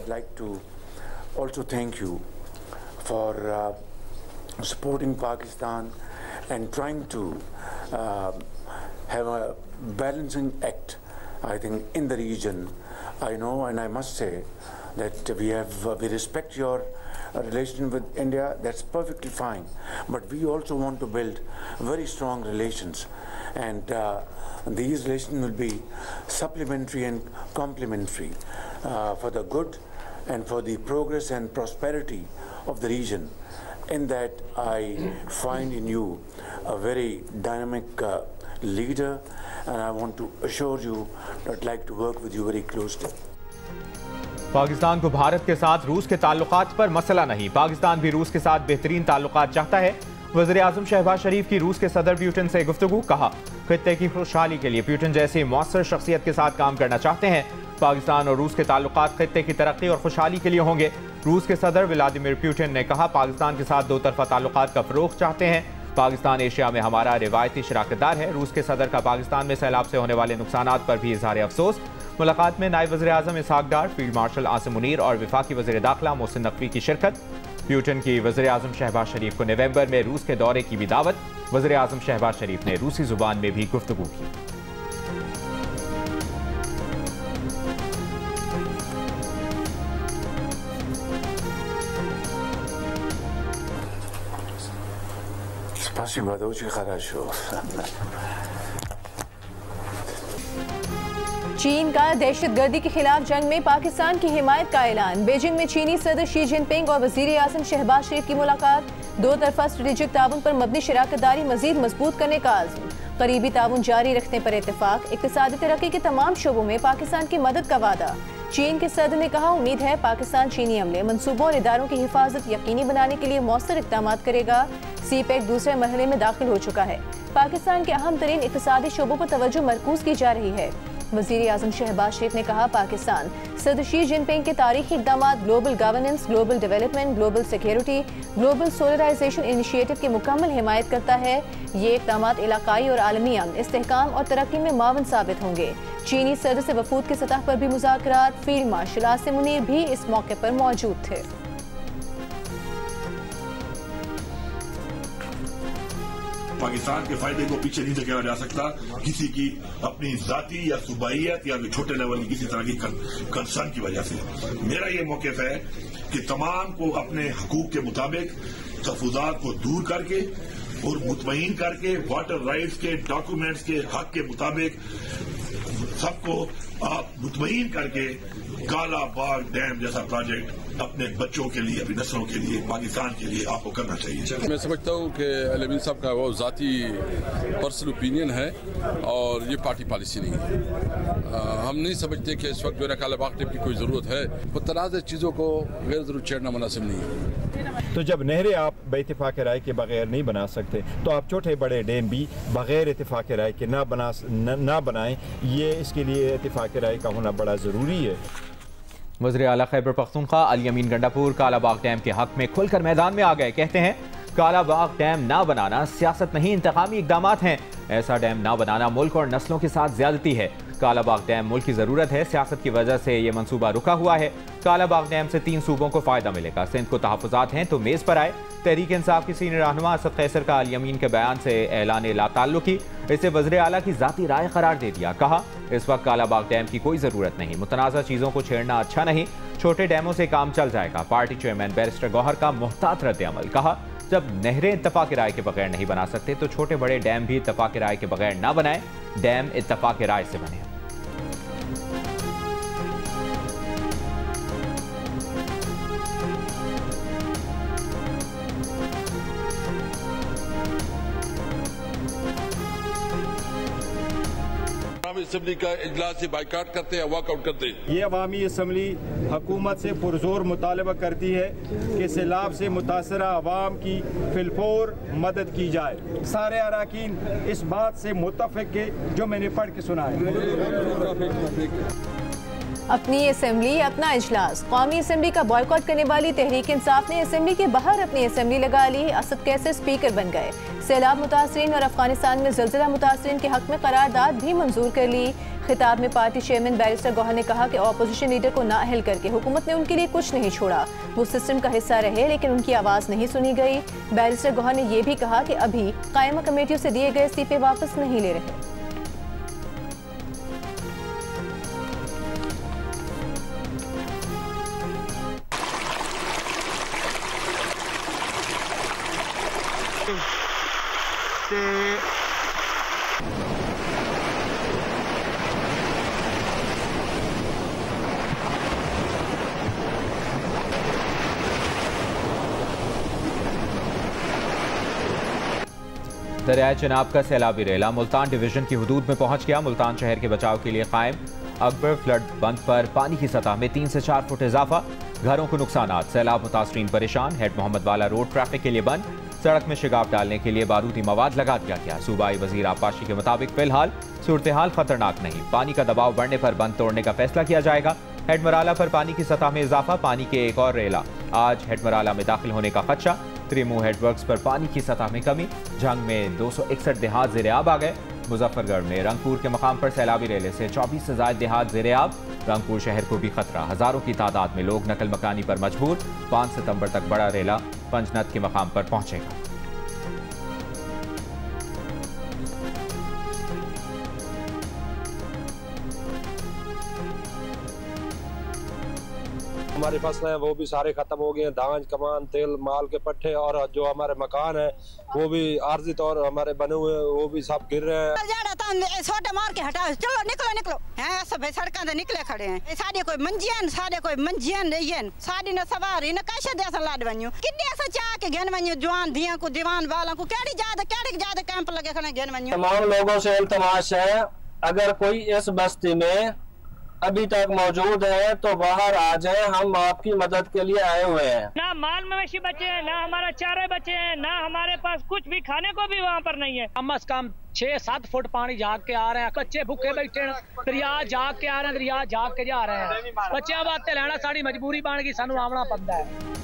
I'd like to also thank you for supporting Pakistan and trying to have a balancing act, I think, in the region. I know and I must say that we respect your relation with India. That's perfectly fine, but we also want to build very strong relations, and these relations will be supplementary and complementary for the good and for the progress and prosperity of the region. In that, I find in you a very dynamic leader, and I want to assure you that I'd like to work with you very closely. Pakistan को भारत के साथ रूस के ताल्लुकात पर मसला नहीं, पाकिस्तान भी रूस के साथ बेहतरीन ताल्लुकात चाहता है। वज़ीर आज़म शहबाज शरीफ की रूस के सदर प्यूटिन से गुफ्तगू, कहा खित्ते की खुशहाली के लिए प्यूटिन जैसी मौसर शख्सियत के साथ काम करना चाहते हैं। पाकिस्तान और रूस के ताल्लुकात खित्ते की तरक्की और खुशहाली के लिए होंगे। रूस के सदर व्लादिमीर पुतिन ने कहा पाकिस्तान के साथ दो तरफा ताल्लुकात का फ़रोग़ चाहते हैं। पाकिस्तान एशिया में हमारा रिवायती शराकतदार है। रूस के सदर का पाकिस्तान में सैलाब से होने वाले नुकसानात पर भी इज़हार अफसोस। मुलाकात में नायब वज़ीर आज़म इसहाक डार, फील्ड मार्शल आसिम मुनीर और वफाकी वज़ीर दाखिला मोहसिन नकवी की शिरकत। पुतिन की वज़ीर आज़म शहबाज शरीफ को नवंबर में रूस के दौरे की भी दावत। वज़ीर आज़म शहबाज शरीफ ने रूसी ज़ुबान में भी गुफ्तगू की। Спасибо, это очень хорошо. चीन का दहशतगर्दी के खिलाफ जंग में पाकिस्तान की हिमायत का ऐलान। बीजिंग में चीनी सदर शी जिनपिंग और वज़ीर आज़म शहबाज शरीफ की मुलाकात। दो तरफा स्ट्रेटेजिक ताउन पर मबनी शराकतदारी मजीद मजबूत करने का आज़म। करीबी ताउन जारी रखने पर इत्तेफाक। इक़्तिसादी तरक्की के तमाम शोबों में पाकिस्तान की मदद का वादा। चीन के सदर ने कहा उम्मीद है पाकिस्तान चीनी अमले, मनसूबों और इदारों की हिफाजत यकीनी बनाने के लिए मौसर इक़दाम करेगा। सीपेक दूसरे मरहले में दाखिल हो चुका है। पाकिस्तान के अहम तरीन इक़्तिसादी शोबों पर तवज्जो मरकूज की जा रही है। वज़ीर आज़म शहबाज शरीफ ने कहा पाकिस्तान सदर शी जिनपिंग के तारीखी इक़दामात, global governance, global development, global security, global solarization initiative की मुकम्मल हिमायत करता है। ये इक़दामात इलाकाई और आलमी अमन, इस्तेहकाम और तरक्की में मावन साबित होंगे। चीनी सदर से वफूद की सतह पर भी मुज़ाकरात। फील्ड मार्शल आसिम मुनीर भी इस मौके पर मौजूद थे। पाकिस्तान के फायदे को पीछे नहीं धकेला जा सकता किसी की अपनी जाती या सूबाइयत या छोटे लेवल की किसी तरह की कंसर्न की वजह से। मेरा ये मौक़िफ़ है कि तमाम को अपने हकूक के मुताबिक तहफ़्फ़ुज़ात को दूर करके और मुतमईन करके वाटर राइट्स के डॉक्यूमेंट्स के हक के मुताबिक सबको आप मुतमईन करके काला बाग डैम जैसा प्रोजेक्ट अपने बच्चों के लिए, अपनी नस्लों के लिए, पाकिस्तान के लिए आपको करना चाहिए। मैं समझता हूँ कि अल-अमीन साहब का वो ज़ाती पर्सनल ओपिनियन है और ये पार्टी पॉलिसी नहीं है। हम नहीं समझते कि इस वक्त जो है काला बाग डैम की कोई ज़रूरत है। मुतनाज़ चीज़ों को गैर ज़रूर छेड़ना मुनासिब नहीं है। तो जब नहरें आप बेइत्तेफाक राय के बगैर नहीं बना सकते तो आप छोटे बड़े डैम भी बगैर इत्तेफाक राय के ना बनाएं। ये इसके लिए इत्तेफाक राय का होना बड़ा ज़रूरी है। वज़ीर आला खैबर पख्तूनख्वा अली अमीन गंडापुर काला बाग डैम के हक में खुलकर मैदान में आ गए। कहते हैं काला बाग डैम ना बनाना सियासत नहीं, इंतकामी इक़दामात हैं। ऐसा डैम ना बनाना मुल्क और नस्लों के साथ ज्यादती है। काला बाग डैम मुल्क की ज़रूरत है, सियासत की वजह से ये मंसूबा रुका हुआ है। काला बाग डैम से 3 सूबों को फ़ायदा मिलेगा। सिंध को तहफ़्फ़ुज़ात हैं तो मेज़ पर आए। तहरीक इंसाफ की सीनियर रहनुमा असद कैसर का अली अमीन के बयान से ऐलान लाताल्लुकी, इसे वज़ीर आला की ज़ाती राय करार दे दिया। कहा इस वक्त काला बाग डैम की कोई ज़रूरत नहीं, मुतनाज़ा चीज़ों को छेड़ना अच्छा नहीं, छोटे डैमों से काम चल जाएगा। पार्टी चेयरमैन बैरिस्टर गौहर का मुहतात रद्द-ए-अमल। कहा जब नहरें इत्तफाक राय के बगैर नहीं बना सकते तो छोटे बड़े डैम भी इत्तफाक राय के बगैर ना बनाएं, डैम इत्तफाक राय से बने। असम्बली का इजलास से बाइकाट करते हैं, वॉकआउट करते हैं। ये अवामी असम्बली हुकूमत से पुरजोर मुतालबा करती है कि सैलाब से मुतासरा अवाम की फिलफोर मदद की जाए। सारे अराकीन इस बात से मुत्तफिक के जो मैंने पढ़ के सुना है। अपनी असेंबली अपना इजलास, कौमी असेंबली का बॉयकॉट करने वाली तहरीक इंसाफ ने असेंबली के बाहर अपनी असेंबली लगा ली। असद कैसे स्पीकर बन गए। सैलाब मुतासरीन और अफगानिस्तान में ज़लज़ला मुतासरीन के हक में करारदाद भी मंजूर कर ली। खिताब में पार्टी चेयरमैन बैरिस्टर गौहर ने कहा कि अपोजिशन लीडर को नाअहल करके हुकूमत ने उनके लिए कुछ नहीं छोड़ा। वो सिस्टम का हिस्सा रहे लेकिन उनकी आवाज़ नहीं सुनी गई। बैरिस्टर गौहर ने यह भी कहा कि अभी कायमा कमेटियों से दिए गए इस्तीफे वापस नहीं ले रहे। दरियाए चिनाब का सैलाबी रेला मुल्तान डिवीजन की हुदूद में पहुंच गया। मुल्तान शहर के बचाव के लिए कायम अकबर फ्लड बंद पर पानी की सतह में 3 से 4 फुट इजाफा। घरों को नुकसानात, सैलाब मुतासरीन परेशान। हेड मोहम्मद वाला रोड ट्रैफिक के लिए बंद। सड़क में शिगाफ डालने के लिए बारूदी मवाद लगा दिया गया। सूबाई वजीर आबपाशी के मुताबिक फिलहाल सूरत हाल खतरनाक नहीं। पानी का दबाव बढ़ने पर बंद तोड़ने का फैसला किया जाएगा। हेडमराला पर पानी की सतह में इजाफा। पानी के एक और रेला आज हेडमराला में दाखिल होने का खदशा। त्रिमू हेडवर्क्स पर पानी की सतह में कमी। जंग में 261 देहात ज़ेरे-आब आ गए। मुजफ्फरगढ़ में रंगपुर के मकाम पर सैलाबी रेले से 24 से ज़ायद देहात ज़ेरे-आब। रंगपुर शहर को भी खतरा। हजारों की तादाद में लोग नकल मकानी पर मजबूर। 5 सितंबर तक बड़ा रेला पंजनद के मकाम पर पहुंचेगा। हमारी फसलें हैं वो भी सारे खत्म हो गए हैं। धान, कमान, तेल, माल के पट्टे और जो हमारे मकान है वो भी आर्जी तौर हमारे बने हुए हैं वो भी सब गिर रहे हैं। छोटे मार के हटाओ, चलो निकलो निकलो हैं सब सड़कों से निकले खड़े हैं। साढ़े कोई मंजियन साढ़े कोई मंजियन रहियन साड़ी न सवारी न कैसे देस लाड वन्यू कितने ऐसा चाह के घेन वन्यू जवान दिया को दीवान वालों को केड़ी ज्यादा कैंप लगे खड़े घेन वन्यू। तमाम लोगों से इल्तमास है अगर कोई इस बस्ती में अभी तक मौजूद है तो बाहर आ जाए, हम आपकी मदद के लिए आए हुए हैं। ना माल मवेशी बचे हैं, ना हमारा चारे बचे हैं, ना हमारे पास कुछ भी खाने को भी वहाँ पर नहीं है। कम से कम 6-7 फुट पानी झाग के आ रहे हैं। कच्चे भूखे बैठे दरिया झाग के आ रहे हैं, दरिया झाग के जा रहे हैं। बच्चे बातें लेना साड़ी मजबूरी बन गई, सानू आवना पड़ता है।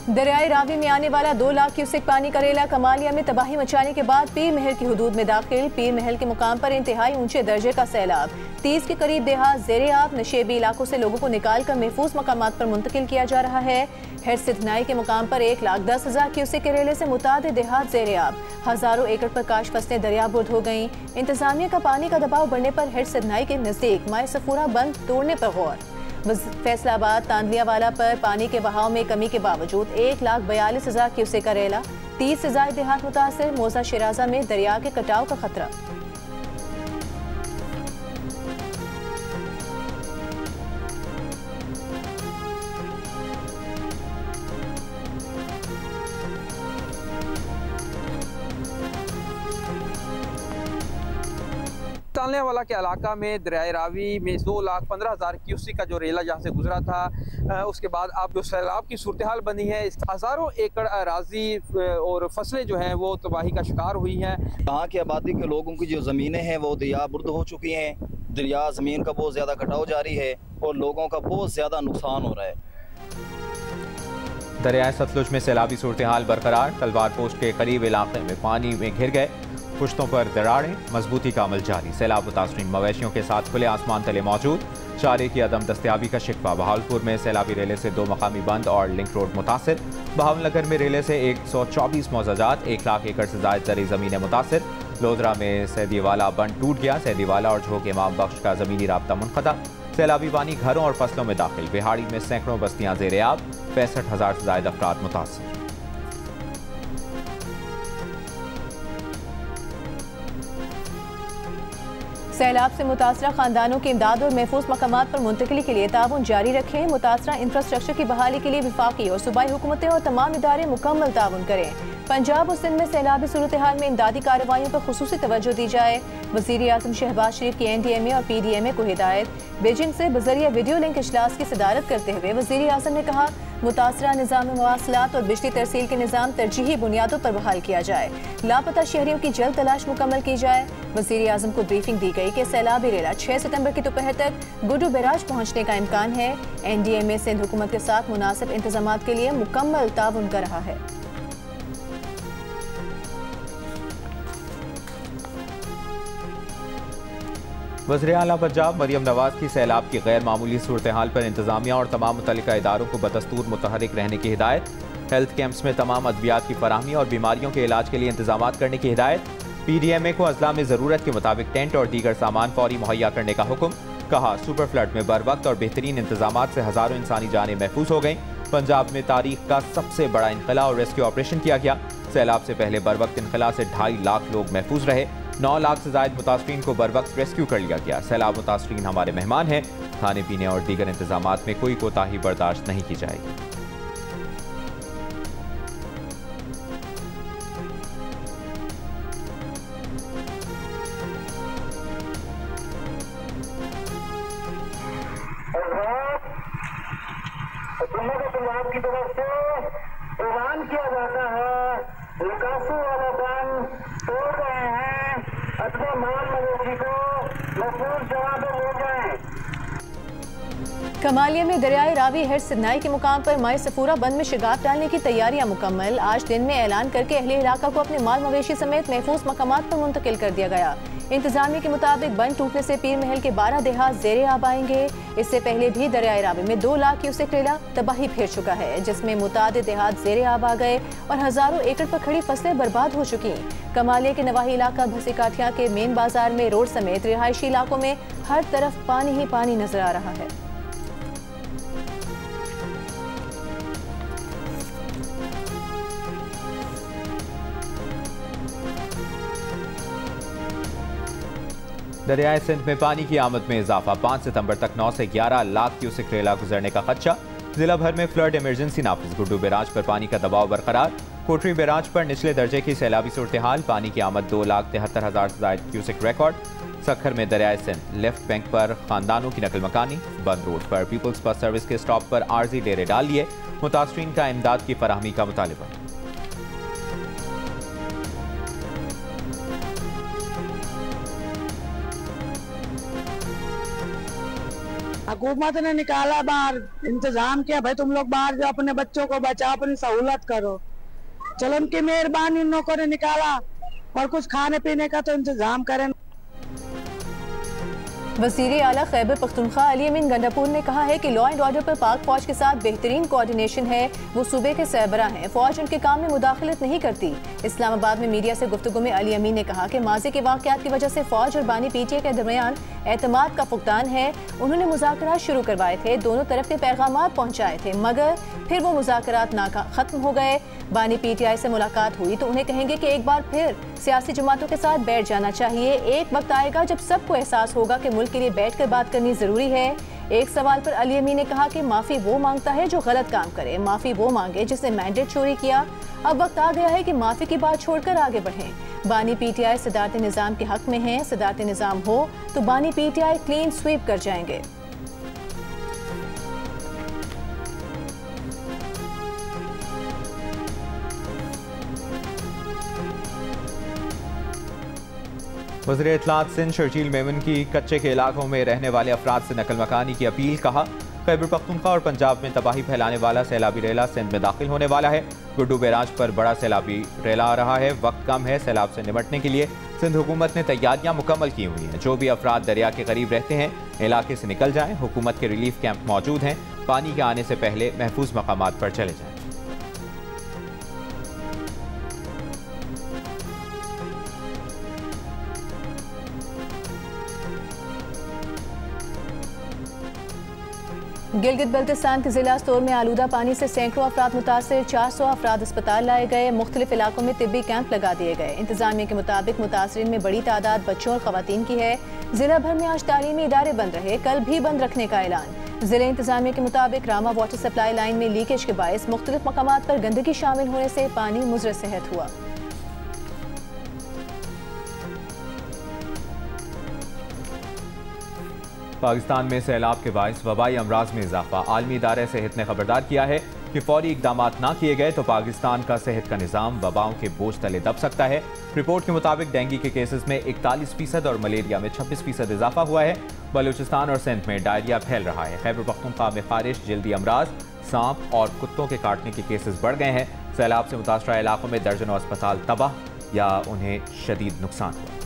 दरियाए रावी में आने वाला 2 लाख क्यूसेक पानी का रेला कमालिया में तबाही मचाने के बाद पीर महल की हुदूद में दाखिल। पीर महल के मुकाम पर इंतहाई ऊंचे दर्जे का सैलाब। 30 के करीब देहात ज़ेरे-आब। नशेबी इलाकों से लोगों को निकाल कर महफूज मकामात पर मुंतकिल किया जा रहा है। हेड सिद्धनाई के मुकाम पर 1,10,000 क्यूसेक के रेले से मुतादिद देहात ज़ेरे-आब। हजारों एकड़ पर काश फसलें दरियाबुर्द हो गईं। इंतजामिया का पानी का दबाव बढ़ने पर हेड सिद्धनाई के नजदीक माए सफूरा बंद तोड़ने पर गौर। फैसलाबाद तांदलियावाला पर पानी के बहाव में कमी के बावजूद 1,42,000 क्यूसेक का रेला। 30 से ज़ायद देहात मुतासिर। मोजा शिराजा में दरिया के कटाव का खतरा। तांदलियावाला के इलाका में दरियाए रावी में 2,15,000 क्यूसेक का जो रेला जहाँ से गुजरा था, उसके बाद अब जो सैलाब की सूरत हाल बनी है, हज़ारों एकड़ अराजी और फसलें जो हैं वो तबाही का शिकार हुई हैं। यहाँ की आबादी के लोगों की जो ज़मीनें हैं वो दरियाबुर्द हो चुकी हैं। दरिया ज़मीन का बहुत ज़्यादा कटाव जारी है और लोगों का बहुत ज़्यादा नुकसान हो रहा है। दरियाए सतलुज में सैलाबी सूरत हाल बरकरार। तलवार पोस्ट के करीब इलाके में पानी में घिर गए। पुश्तों पर दरारें, मजबूती का अमल जारी। सैलाब मुतासरीन मवेशियों के साथ खुले आसमान तले मौजूद। चारे की अदम दस्तयाबी का शिकवा। बहावलपुर में सैलाबी रेले से 2 मकामी बंद और लिंक रोड मुतासिर। बहावलनगर में रेले से 124 मौजाजात, 1 लाख एकड़ से ज़ायद ज़रई ज़मीनें मुतासिर। लोधरा में सैदीवाला बंद टूट गया। सैदीवाला और झोंक इमाम बख्श का ज़मीनी राब्ता मुनक़ता। सैलाबी पानी घरों और फसलों में दाखिल। बिहाड़ी में सैकड़ों बस्तियाँ ज़ेरे-आब। 65,000 से ज़ायद अफराद मुतासिर। सैलाब से मुतासरा खानदानों की इमदाद और महफूज मकामात पर मुंतकिली के लिए ताउन जारी रखें। मुतासरा इंफ्रास्ट्रक्चर की बहाली के लिए वफाकी और सूबाई हुकूमतें और तमाम इदारे मुकम्मल ताउन करें। पंजाब और सिंध में सैलाबी सूरत हाल में इमदादी कार्रवाइयों पर खुसूसी तवज्जो दी जाए। वज़ीर आज़म शहबाज शरीफ की NDMA और PDMA को हिदायत। बीजिंग से बजरिया वीडियो लिंक इजलास की सदारत करते हुए वज़ीर आज़म ने कहा, मुतासरा निज़ाम मवासलात और बिजली तरसील के निज़ाम तरजीही बुनियादों पर बहाल किया जाए। लापता शहरियों की जल्द तलाश मुकम्मल की जाए। वज़ीर आज़म को ब्रीफिंग दी गई कि सैलाबी रेला 6 सितंबर की दोपहर तक गुड्डू बैराज पहुँचने का इम्कान है। NDMA सिंध हुकूमत के साथ मुनासिब इंतजामात के लिए मुकम्मल ताउन कर रहा है। वज़ीर आला पंजाब मरियम नवाज की सैलाब की गैर मामूली सूरत हाल पर इंतजामिया और तमाम मुतल्लिका इदारों को बदस्तूर मुतहरिक रहने की हिदायत। हेल्थ कैंप्स में तमाम अद्वियात की फराहमी और बीमारियों के इलाज के लिए इंतजामात करने की हिदायत। PDMA को अजला में ज़रूरत के मुताबिक टेंट और दीगर सामान फौरी मुहैया करने का हुक्म। कहा, सुपर फ्लड में बर वक्त और बेहतरीन इंतजामात से हज़ारों इंसानी जानें महफूज हो गईं। पंजाब में तारीख का सबसे बड़ा इनखला और रेस्क्यू ऑपरेशन किया गया। सैलाब से पहले बर वक्त इनखला से 2.5 लाख लोग महफूज रहे। 9 लाख से ज़ायद मुतासरीन को बर वक्त रेस्क्यू कर लिया गया। सैलाब मुतासरीन हमारे मेहमान हैं। खाने पीने और दीगर इंतजामात में कोई कोताही बर्दाश्त नहीं की जाएगी। पंजाब की तरफ से ऐलान किया जाता है, निकासी वाला बांध तोड़ रहे हैं, अपने माल मवेशी को महफूज जगह पर ले जाएं। कमालिया में दरियाई रावी हिर सिदनाई के मुकाम पर माई सफूरा बंद में शिगाफ डालने की तैयारियां मुकम्मल। आज दिन में ऐलान करके अहले इलाका को अपने माल मवेशी समेत महफूज मकामात पर मुंतकिल कर दिया गया। इंतजामिया के मुताबिक बंद टूटने से पीर महल के 12 देहात ज़ेरे आब आएंगे। इससे पहले भी दरियाई रावी में 2 लाख क्यूसेक रेला तबाही फेर चुका है, जिसमें मुतादिद देहात ज़ेरे आब आ गए और हजारों एकड़ पर खड़ी फसलें बर्बाद हो चुकी। कमालिया के नवाही इलाका भसी काठिया के मेन बाजार में रोड समेत रिहायशी इलाकों में हर तरफ पानी ही पानी नजर आ रहा है। दरियाए सिंध में पानी की आमद में इजाफा। 5 सितंबर तक 9 से 11 लाख क्यूसेक रेला गुजरने का खदशा। जिला भर में फ्लड इमरजेंसी नाफिज। गुड्डू बैराज पर पानी का दबाव बरकरार। कोटरी बैराज पर निचले दर्जे की सैलाबी सूरत हाल। पानी की आमद 2,73,000 से ज्यादा क्यूसेक रिकॉर्ड। सखर में दरियाए सिंध लेफ्ट बैंक पर खानदानों की नकल मकानी। बंद रोड पर पीपल्स बस सर्विस के स्टॉप पर आर्जी डेरे डाल लिए। मुतासरीन का इमदाद की फराहमी का मुतालिबा। हुकूमत ने निकाला बाहर, इंतजाम किया, भाई तुम लोग बाहर जाओ, अपने बच्चों को बचाओ, अपनी सहूलत करो। चलो उनकी मेहरबानी, उन लोगों ने निकाला और कुछ खाने पीने का तो इंतजाम करें। वज़ीर आला खैबर पख्तूनख्वा अली अमीन गंडापुर ने कहा है कि लॉ एंड ऑर्डर पर पाक फौज के साथ बेहतरीन कोऑर्डिनेशन है। वो सूबे के सरबरा हैं, फौज उनके काम में मुदाखलत नहीं करती। इस्लामाबाद में मीडिया से गुफ्तगू में अली अमीन ने कहा कि माजी के वाक़यात की वजह से फौज और बानी PTA के दरमियान एतमाद का फुकदान है। उन्होंने मुज़ाकरात शुरू करवाए थे, दोनों तरफ के पैगामात पहुँचाए थे, मगर फिर वो मुज़ाकरात खत्म हो गए। बानी PTI से मुलाकात हुई तो उन्हें कहेंगे कि एक बार फिर सियासी जमातों के साथ बैठ जाना चाहिए। एक वक्त आएगा जब सबको एहसास होगा कि मुल्क के लिए बैठकर बात करनी जरूरी है। एक सवाल पर अली अमीन ने कहा कि माफी वो मांगता है जो गलत काम करे, माफी वो मांगे जिसने मैंडेट चोरी किया। अब वक्त आ गया है कि माफी की बात छोड़कर आगे बढ़ें। बानी PTI सदारत निज़ाम के हक में है। सदारत निज़ाम हो तो बानी PTI क्लीन स्वीप कर जाएंगे। वज़ीर इत्तलात सिंध शर्जील मेमन की कच्चे के इलाकों में रहने वाले अफराद से नकल मकानी की अपील। कहा, खैबर पख्तूनख्वा और पंजाब में तबाही फैलाने वाला सैलाबी रेला सिंध में दाखिल होने वाला है। गुड्डू बैराज पर बड़ा सैलाबी रेला आ रहा है। वक्त कम है। सैलाब से निपटने के लिए सिंध हुकूमत ने तैयारियां मुकम्मल की हुई हैं। जो भी अफराद दरिया के करीब रहते हैं इलाके से निकल जाएं। हुकूमत के रिलीफ कैंप मौजूद हैं। पानी के आने से पहले महफूज मकामात पर चले जाएं। गिलगित बल्तिस्तान के जिला स्टोर में आलूदा पानी से सैकड़ों अफराद मुतासर, 400 अफराद अस्पताल लाए गए। मुख्तलिफ इलाकों में तिब्बी कैंप लगा दिए गए। इंतजामिया के मुताबिक मुतासरीन में बड़ी तादाद बच्चों और खवातीन की है। जिला भर में आज तालीमी इदारे बंद रहे, कल भी बंद रखने का ऐलान। जिला इंतजामिया के मुताबिक रामा वाटर सप्लाई लाइन में लीकेज के बायस मुख्तलिफ मकामात पर गंदगी शामिल होने से पानी मुज़र सेहत हुआ। पाकिस्तान में सैलाब के बायस वबाई अमराज में इजाफा। आलमी इदारे सेहत ने खबरदार किया है कि फौरी इकदाम ना किए गए तो पाकिस्तान का सेहत का निज़ाम वबाओं के बोझ तले दब सकता है। रिपोर्ट के मुताबिक डेंगू के केसेस में 41% और मलेरिया में 26% इजाफा हुआ है। बलूचिस्तान और सिंध में डायरिया फैल रहा है। खैबर पख्तूनख्वा में खारिश, जल्दी अमराज, सांप और कुत्तों के काटने के केसेस बढ़ गए हैं। सैलाब से मुतासरा इलाकों में दर्जनों अस्पताल तबाह या उन्हें शदीद नुकसान हुआ।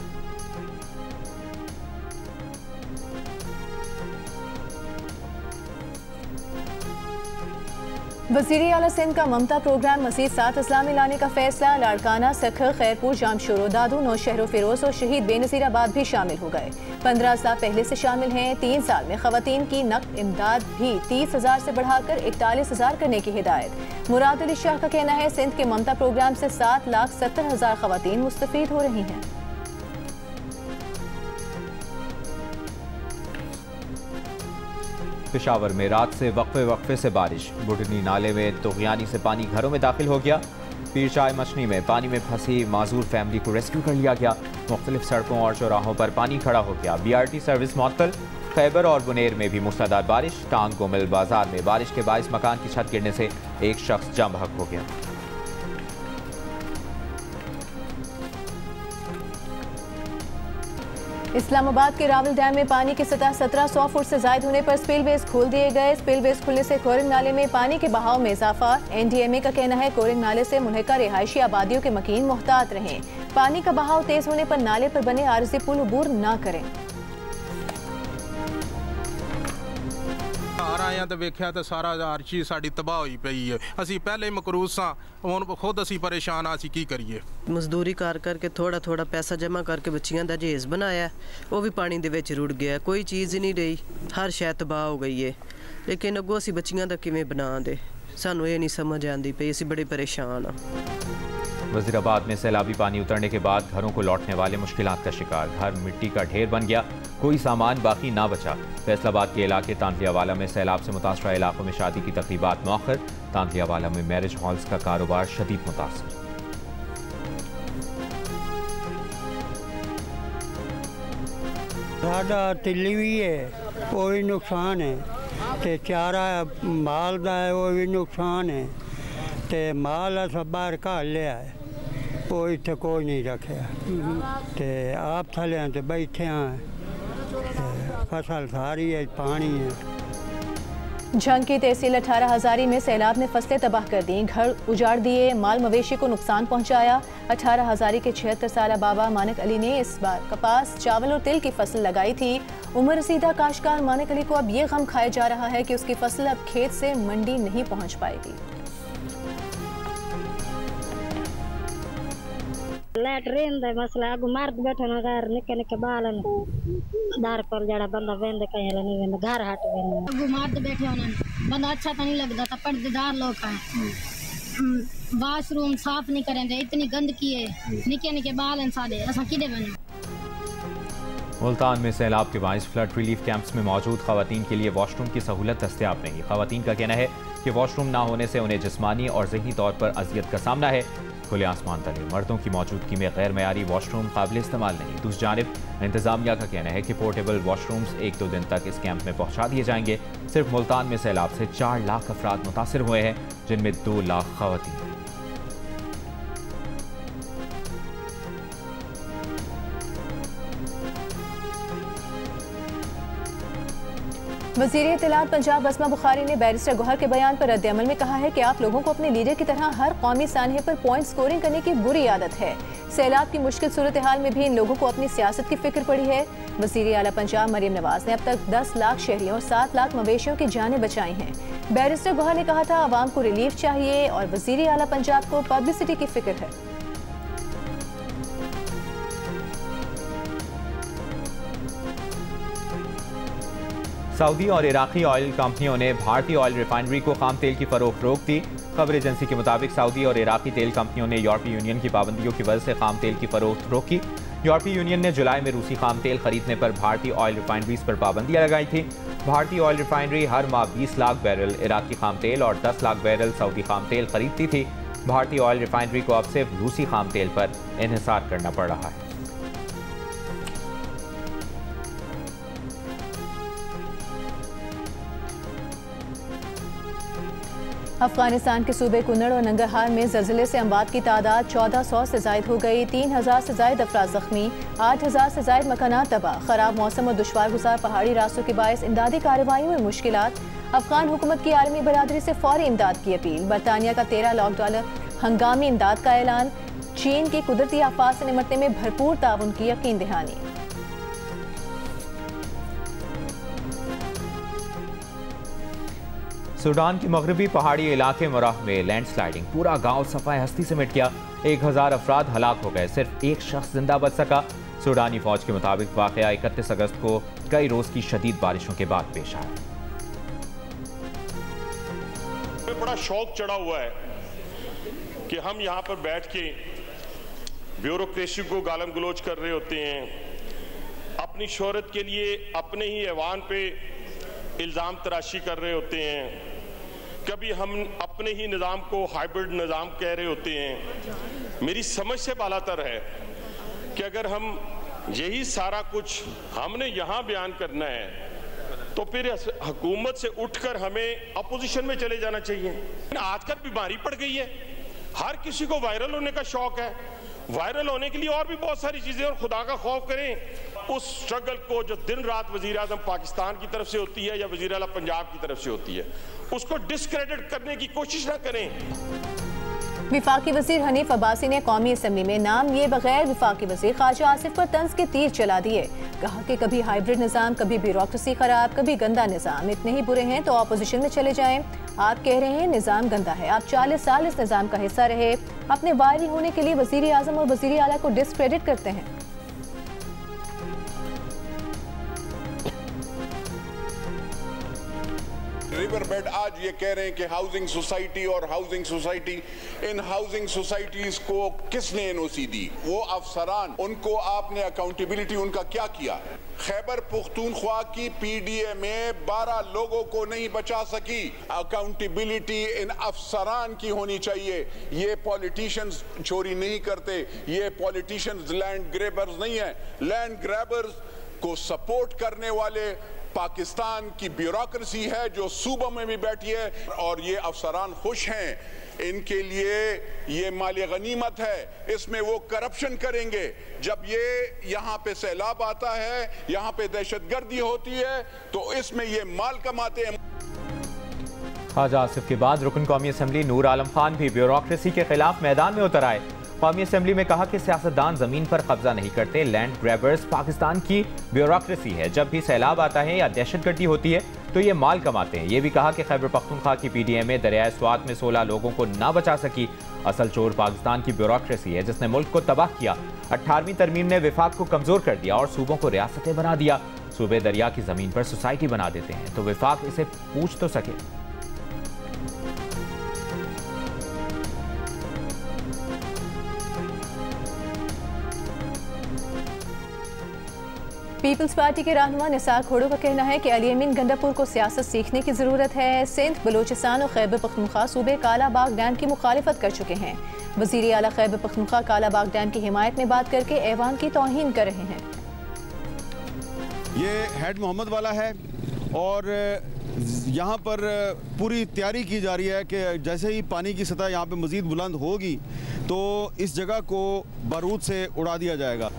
वज़ीर आला सिंध का ममता प्रोग्राम मज़ीद 7 अजला में लाने का फैसला। लाड़काना, सखर, खैरपुर, जामशोरो, दादू, नौशहरों, फिरोज और शहीद बेनज़ीराबाद भी शामिल हो गए। 15 अजला पहले से शामिल हैं। 3 साल में खवातीन की नक़द इमदाद भी 30,000 से बढ़ाकर 41,000 करने की हिदायत। मुराद अली शाह का कहना है सिंध के ममता प्रोग्राम से 7,70,000 खवातीन मुस्तफ़ीद हो रही हैं। पेशावर में रात से वक्फे से बारिश। बुढ़नी नाले में तुग़यानी से पानी घरों में दाखिल हो गया। पीरचाय मछली में पानी में फंसी माजूर फैमिली को रेस्क्यू कर लिया गया। मुख्तलिफ सड़कों और चौराहों पर पानी खड़ा हो गया। BRT सर्विस मुअत्तल। खैबर और बुनेर में भी मूसलाधार बारिश। टांग गोमिल बाजार में बारिश के बायस मकान की छत गिरने से एक शख्स जाम बहक हो गया। इस्लामाबाद के रावल डैम में पानी की सतह 1700 फुट से ज्यादा होने पर स्पिलवेज खोल दिए गए। स्पिलवेज खुलने से कोरिंग नाले में पानी के बहाव में इजाफा। NDMA का कहना है कोरिंग नाले से मुल्हिका रिहायशी आबादियों के मकीन मुहतात रहें। पानी का बहाव तेज होने पर नाले पर बने आरजी पुल अबूर न करें। आया तो वेख्या तो सारा हर चीज़ साड़ी तबाह हुई पई है। असी पहले मकरूज सा हुण खुद असी परेशान आ, असी की करिए। मजदूरी कर करके थोड़ा थोड़ा पैसा जमा करके बच्चियां दा जहेज बनाया, वो भी पानी दे विच रुड़ गया। कोई चीज़ ही नहीं रही, हर शै तबाह हो गई है। लेकिन अगों असी बच्चियां दा किवें बना दे, सानू ये नहीं समझ आती पई। असी बड़े परेशान हाँ। वज़ीराबाद में सैलाबी पानी उतरने के बाद घरों को लौटने वाले मुश्किलात का शिकार। घर मिट्टी का ढेर बन गया, कोई सामान बाकी ना बचा। फैसलाबाद के इलाके तांतलियावाला में सैलाब से मुतासरा इलाकों में शादी की तकरीबात मौखर। तांतलियावाला में मैरिज हॉल्स का कारोबार शदीद मुतासर। साडा तिल्ली भी है, वो भी नुकसान है, ते चारा माल दा है वो भी नुकसान है, ते माल अस बाहर घाल लिया है, वो इत्थे कोई नहीं रखा। ते आप थले ते बैठे हैं, फसल सारी है, पानी है। झंग की तहसील 18 हजारी में सैलाब ने फसलें तबाह कर दी, घर उजाड़ दिए, माल मवेशी को नुकसान पहुंचाया। 18 हजारी के 76 साला बाबा मानक अली ने इस बार कपास, चावल और तिल की फसल लगाई थी। उम्र रसीदा काश्तकार मानक अली को अब ये गम खाया जा रहा है कि उसकी फसल अब खेत से मंडी नहीं पहुंच पाएगी। लैटरीन दा मसला अगु मर्द बैठे न घर निके निके बालन दार पर जड़ा बंदा वेंद कहीं नहीं वेंद घर हट वेंद अगु मर्द बैठे होन बंदा अच्छा तो नहीं लगता था। पर्देदार लोग हैं, वाशरूम साफ नहीं करेंगे, इतनी गंदगी है, निके निके बालन सादे असा किदे बने। मुल्तान में सैलाब के बायस फ्लड रिलीफ कैंप्स में मौजूद खवातीन के लिए वॉशरूम की सहूलत दस्तयाब नहीं। खवातीन का कहना है कि वॉशरूम ना होने से उन्हें जिस्मानी और ज़हनी तौर पर अजियत का सामना है। खुले आसमान तले मर्दों की मौजूदगी में गैर मयारी वॉशरूम काबिल इस्तेमाल नहीं। दूसरी जानिब इंतजामिया का कहना है कि पोर्टेबल वॉशरूम्स 1-2 दिन तक इस कैंप में पहुंचा दिए जाएंगे। सिर्फ मुल्तान में सैलाब से 4 लाख अफराद मुतासर हुए हैं, जिनमें 2 लाख खवातीन। वज़ीर इत्तलात पंजाब अस्मा बुखारी ने बैरिस्टर गौहर के बयान पर रद्द-ए-अमल में कहा है कि आप लोगों को अपने लीडर की तरह हर कौमी सानहे पर पॉइंट स्कोरिंग करने की बुरी आदत है। सैलाब की मुश्किल सूरत हाल में भी इन लोगों को अपनी सियासत की फिक्र पड़ी है। वज़ीर आला पंजाब मरियम नवाज ने अब तक 10 लाख शहरियों और 7 लाख मवेशियों की जानें बचाई हैं। बैरिस्टर गौहर ने कहा था आवाम को रिलीफ चाहिए और वज़ीर आला पंजाब को पब्लिसिटी की फिक्र है। सऊदी और इराकी ऑयल कंपनियों ने भारतीय ऑयल रिफाइनरी को खाम तेल की फरोख्त रोक दी। खबर एजेंसी के मुताबिक सऊदी और इराकी तेल कंपनियों ने यूरोपीय यूनियन की पाबंदियों की वजह से खाम तेल की फरोख्त रोकी। यूरोपीय यूनियन ने जुलाई में रूसी खाम तेल खरीदने पर भारतीय ऑयल रिफाइनरीज पर पाबंदियां लगाई थी। भारतीय ऑयल रिफाइनरी हर माह 20 लाख बैरल इराकी खाम तेल और 10 लाख बैरल सऊदी खाम तेल खरीदती थी। भारतीय ऑयल रिफाइनरी को अब सिर्फ रूसी खाम तेल पर इन्हिसार करना पड़ रहा है। अफगानिस्तान के सूबे कुन्नड़ और नंगरहार में ज़लज़ले से अमवात की तादाद 1400 से ज़ायद हो गई। 3000 से ज़ायद अफराद ज़ख्मी, 8000 से ज़ायद मकानात तबाह। ख़राब मौसम और दुश्वार गुजार पहाड़ी रास्तों के बायस इमदादी कार्रवाइयों में मुश्किलात। अफगान हुकूमत की आलमी बरादरी से फौरी इमदाद की अपील। बरतानिया का 13 लाख डॉलर हंगामी इमदाद का ऐलान। चीन की कुदरती आफात से निमटने में भरपूर ताउन की यकीन दहानी। सूडान के मगरबी पहाड़ी इलाके मुराह में लैंडस्लाइडिंग, पूरा गांव सफाई हस्ती से मिट गया। 1000 अफराद हलाक हो गए, सिर्फ एक शख्स जिंदा बच सका। सूडानी फौज के मुताबिक वाकया 31 अगस्त को कई रोज की शदीद बारिशों के बाद पेश आया। बड़ा शौक चढ़ा हुआ है कि हम यहाँ पर बैठ के ब्यूरोक्रेसी को गालम गलोच कर रहे होते हैं, अपनी शोहरत के लिए अपने ही ऐवान पे इल्ज़ाम तराशी कर रहे होते हैं, कभी हम अपने ही निज़ाम को हाइब्रिड निज़ाम कह रहे होते हैं। मेरी समझ से बालातर है कि अगर हम यही सारा कुछ हमने यहाँ बयान करना है तो फिर हुकूमत से उठकर हमें अपोजिशन में चले जाना चाहिए। आजकल बीमारी पड़ गई है, हर किसी को वायरल होने का शौक है। वायरल होने के लिए और भी बहुत सारी चीजें, और खुदा का खौफ करें उस स्ट्रगल को जो दिन रात वजीर आज़म पाकिस्तान की तरफ से होती है या वजीर आला पंजाब की तरफ से होती है, उसको डिस्क्रेडिट करने की कोशिश ना करें। विफाकी वजीर हनीफ अब्बासी ने कौमी असम्बली में नाम लिए बगैर विफाकी वजीर ख्वाजा आसिफ पर तंज के तीर चला दिए। कहा कि कभी हाइब्रिड निज़ाम, कभी ब्यूरोक्रेसी खराब, कभी गंदा निज़ाम। इतने ही बुरे हैं तो अपोजिशन में चले जाएं। आप कह रहे हैं निज़ाम गंदा है, आप 40 साल इस निज़ाम का हिस्सा रहे, अपने वायरल होने के लिए वजीर आज़म और वजीर आला को डिस्क्रेडिट करते हैं। रिवर बेड आज ये कह रहे हैं कि हाउसिंग सोसाइटी और हाउसिंग सोसाइटी, इन हाउसिंग सोसाइटीज को किसने एनओसी दी? वो अफसरान, उनको आपने अकाउंटेबिलिटी उनका क्या किया? खैबर पुख्तूनख्वा की पीडीए में 12 लोगों को नहीं बचा सकी। अकाउंटेबिलिटी इन अफसरान की होनी चाहिए। ये पॉलिटिशियंस चोरी नहीं करते, ये पॉलिटिशियंस लैंड ग्रैबर्स नहीं है। लैंड ग्रैबर्स को सपोर्ट करने वाले पाकिस्तान की ब्यूरोक्रेसी है जो सूबों में भी बैठी है, और ये अफसरान खुश हैं। इनके लिए ये माली गनीमत है, इसमें वो करप्शन करेंगे। जब ये यहाँ पे सैलाब आता है, यहाँ पे दहशतगर्दी होती है, तो इसमें ये माल कमाते हैं। ख्वाजा आसिफ के बाद रुकन कौमी असम्बली नूर आलम खान भी ब्यूरोक्रेसी के खिलाफ मैदान में उतर आए। कौमी असम्बली में कहा कि सियासतदान जमीन पर कब्जा नहीं करते, लैंड ग्रैबर्स पाकिस्तान की ब्यूरोक्रेसी है। जब भी सैलाब आता है या दहशतगर्दी होती है तो ये माल कमाते हैं। ये भी कहा कि खैबर पख्तूनख्वा की पीडीए में दरियाए स्वात में 16 लोगों को ना बचा सकी। असल चोर पाकिस्तान की ब्यूरोक्रेसी है जिसने मुल्क को तबाह किया। 18वीं तरमीम ने विफाक को कमजोर कर दिया और सूबों को रियासतें बना दिया। सूबे दरिया की जमीन पर सोसाइटी बना देते हैं तो विफाक इसे पूछ तो सके। पीपल्स पार्टी के रहनुमा निसार खोड़ो का कहना है कि अली अमीन गंडापुर को सियासत सीखने की ज़रूरत है। सिंध, बलूचिस्तान और खैबर पख्तूनख्वा सूबे कालाबाग डैम की मुखालिफत कर चुके हैं। वज़ीर आला खैबर पख्तूनख्वा कालाबाग डैम की हिमायत में बात करके ऐवान की तौहीन कर रहे हैं। ये हेड मोहम्मद वाला है और यहाँ पर पूरी तैयारी की जा रही है कि जैसे ही पानी की सतह यहाँ पे मज़ीद बुलंद होगी तो इस जगह को बारूद से उड़ा दिया जाएगा।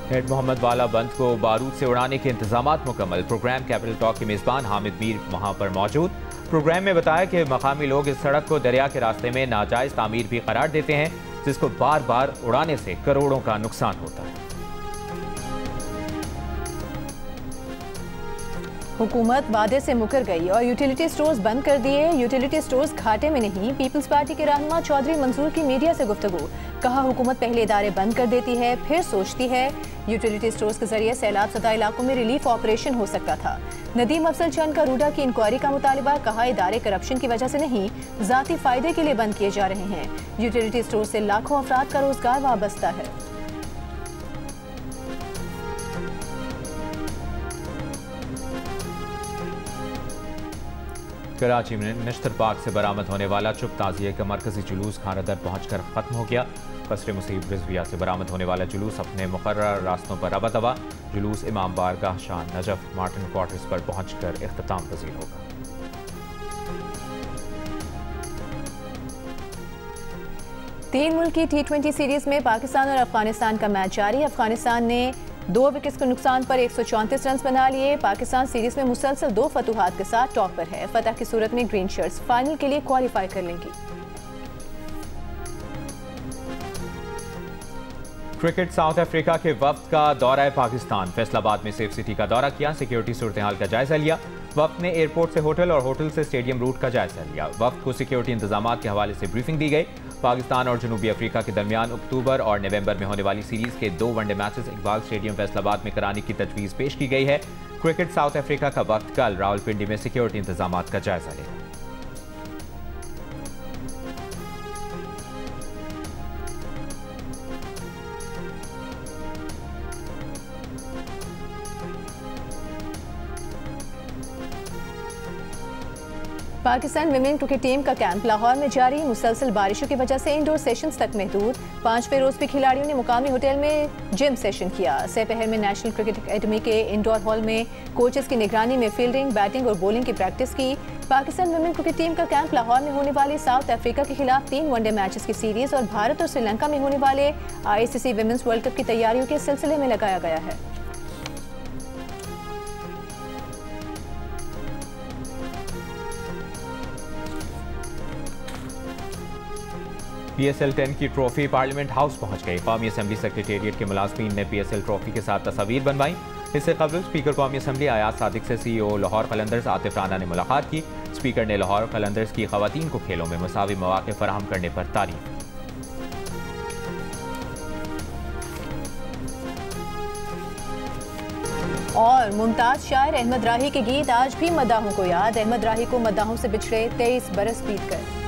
हेड मोहम्मद वाला बंद को बारूद से उड़ाने के इंतजामात मुकम्मल। प्रोग्राम कैपिटल टॉक के मेज़बान हामिद मीर वहाँ पर मौजूद। प्रोग्राम में बताया कि मकामी लोग इस सड़क को दरिया के रास्ते में नाजायज़ तामीर भी करार देते हैं, जिसको बार बार उड़ाने से करोड़ों का नुकसान होता है। हुकूमत वादे से मुकर गई और यूटिलिटी स्टोर्स बंद कर दिए। यूटिलिटी स्टोर्स घाटे में नहीं। पीपल्स पार्टी के रहनुमा चौधरी मंसूर की मीडिया से गुफ्तगू। कहा हुकूमत पहले इदारे बंद कर देती है फिर सोचती है। यूटिलिटी स्टोर्स के जरिए सैलाब सदा इलाकों में रिलीफ ऑपरेशन हो सकता था। नदीम अफजल चंद का रूडा की इंक्वायरी का मुतालिबा। कहा इदारे करप्शन की वजह से नहीं जाती फायदे के लिए बंद किए जा रहे हैं। यूटिलिटी स्टोर से लाखों अफराद का रोजगार वाबस्ता है। कराची में निश्तर पार्क से बरामद होने वाला चुप ताजिए का मरकजी जुलूस खानादर पहुंचकर खत्म हो गया। कसर मुसीब रिजविया से बरामद होने वाला जुलूस अपने मुकर्रर रास्तों पर रवा-दवा। जुलूस इमाम बारगाह शाह नजफ मार्टिन क्वार्टर्स पर पहुंचकर इख्तिताम पजीर होगा। तीन मुल्क की T20 सीरीज में पाकिस्तान और अफगानिस्तान का मैच जारी। अफगानिस्तान ने 2 विकेट्स के नुकसान पर 134 रन बना लिए। पाकिस्तान सीरीज में मुसलसल 2 फतुहात के साथ टॉप पर है। फतह की सूरत में ग्रीन शर्ट्स फाइनल के लिए क्वालिफाई कर लेंगी। क्रिकेट साउथ अफ्रीका के वफ्द का दौरा पाकिस्तान। फैसलाबाद में सेफ सिटी का दौरा किया। सिक्योरिटी सूरत हाल का जायजा लिया। वफ्द ने एयरपोर्ट से होटल और होटल से स्टेडियम रूट का जायजा लिया। वफ्द को सिक्योरिटी इंतजाम के हवाले से ब्रीफिंग दी गई। पाकिस्तान और जनूबी अफ्रीका के दरमियान अक्टूबर और नवंबर में होने वाली सीरीज के 2 one day matches Iqbal stadium Faisalabad में कराने की तजवीज़ पेश की गई है। क्रिकेट साउथ अफ्रीका का वक्त कल रावलपिंडी में सिक्योरिटी इंतजाम का जायजा लेगा। पाकिस्तान विमेन क्रिकेट टीम का कैंप लाहौर में जारी। मुसलसल बारिशों की वजह से इंडोर सेशंस तक महदूद। 5वें रोज भी खिलाड़ियों ने मुकामी होटल में जिम सेशन किया। सेपहर में नेशनल क्रिकेट एकेडमी के इंडोर हॉल में कोचेस की निगरानी में फील्डिंग, बैटिंग और बॉलिंग की प्रैक्टिस की। पाकिस्तान विमेन क्रिकेट टीम का कैंप लाहौर में होने वाले साउथ अफ्रीका के खिलाफ 3 वनडे मैचेस की सीरीज और भारत और श्रीलंका में होने वाले ICC विमेंस वर्ल्ड कप की तैयारियों के सिलसिले में लगाया गया है। PSL 10 की ट्रॉफी पार्लियामेंट हाउस पहुंच गई। कौमी असम्बली सेक्रेटेरिएट के मुलाजमीन ने PSL ट्रॉफी के साथ तस्वीर बनवाई। इससे कबल स्पीकर कौमी असम्बली आयात सादिक से CEO लाहौर कलंदर्स आतिफ राना ने मुलाकात की। स्पीकर ने लाहौर कलंदर्स की खवातीन को खेलों में मुसावी मौके फराहम करने पर तारीफ की। और मुमताज शायर अहमद राही के गीत आज भी मदाहों को याद। अहमद राही को मदाहों से बिछड़े 23 बरस बीत गए।